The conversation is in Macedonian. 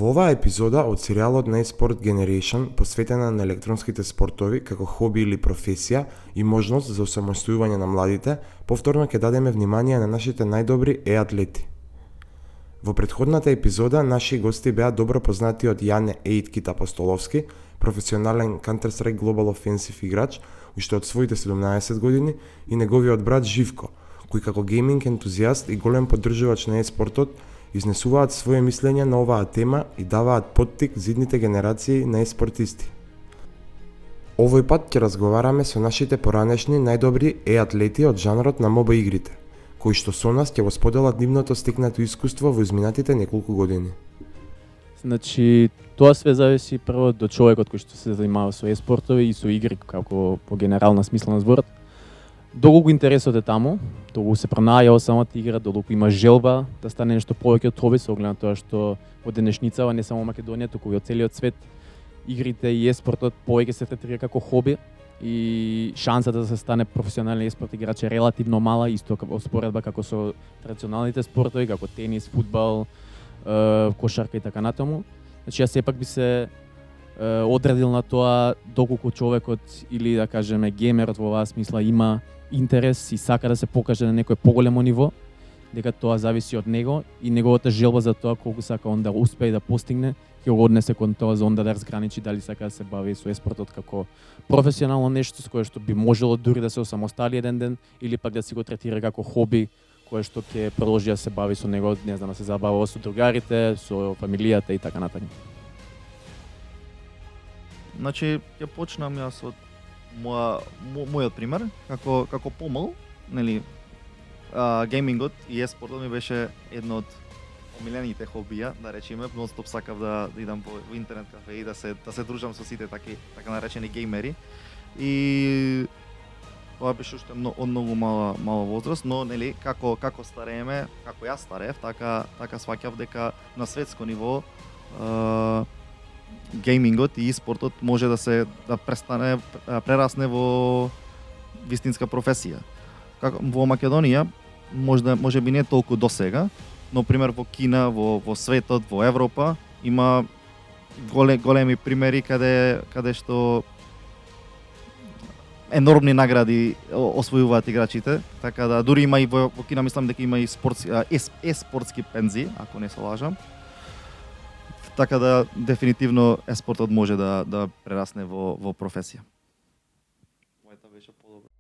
Во оваа епизода од серијалот на eSport Generation, посветена на електронските спортови како хоби или професија и можност за осамостојување на младите, повторно ќе дадеме внимание на нашите најдобри атлети. Во претходната епизода наши гости беа добро познатиот Јане Ејткит Апостоловски, професионален Counter-Strike Global Offensive играч, уште од своите 17 години, и неговиот брат Живко, кој како гейминг ентузијаст и голем поддржувач на еспортот, изнесуваат своје мислење на оваа тема и даваат поттик за идните генерации на еспортисти. Овој пат ќе разговараме со нашите поранешни најдобри атлети од жанрот на моба игрите, кои што со нас ќе го споделат нивното стекнато искуство во изминатите неколку години. Значи, тоа све зависи прво до човекот кој што се занимава со еспортови и со игри како по генерална смисла на зборот. Долго интересот е таму, долго се пронајава самата игра, долго има желба да стане нешто повеќе од хоби, со оглед на тоа што во денешницава не само Македонија, туку и од целиот свет игрите и еспортот повеќе се третира како хоби и шансата да се стане професионален еспорт играч е релативно мала, исто во споредба како со традиционалните спортови, како тенис, фудбал, кошарка и така натаму. Значи јас сепак би се одредил на тоа доколку човекот или да кажеме геймерот во оваа смисла има интерес и сака да се покаже на некој поголемо ниво, дека тоа зависи од него и неговата желба за тоа колку сака он да успее да постигне, ќе го однесе кон тоа за он да разграничи дали сака да се бави со еспортот како професионално нешто со кое што би можело дури да се осамостали еден ден или пак да си го третира како хоби кое што ќе продолжи да се бави со него, не знам, да се забавува со другарите, со фамилијата и така натаму. Значи, ќе почнам јас од мојот пример, како помал, нели, геймингот и еспортот ми беше едно од омилените хобија, да речеме, нон-стоп сакав да идам во интернет кафе и да се дружам со сите така наречени геймери. И тоа беше уште од многу мала возраст, но нели како старееме, како јас стареев, така сваќав дека на светско ниво геймингот и спортот може да прерасне во вистинска професија. Во Македонија може би не толку досега, но пример во Кина, во светот, во Европа има големи примери каде што енормни награди освојуваат играчите, така да дури има и во Кина, мислам дека има и спортски пензии, ако не се лажам. Така да дефинитивно еспортот може да прерасне во професија. Мојата беше подобра.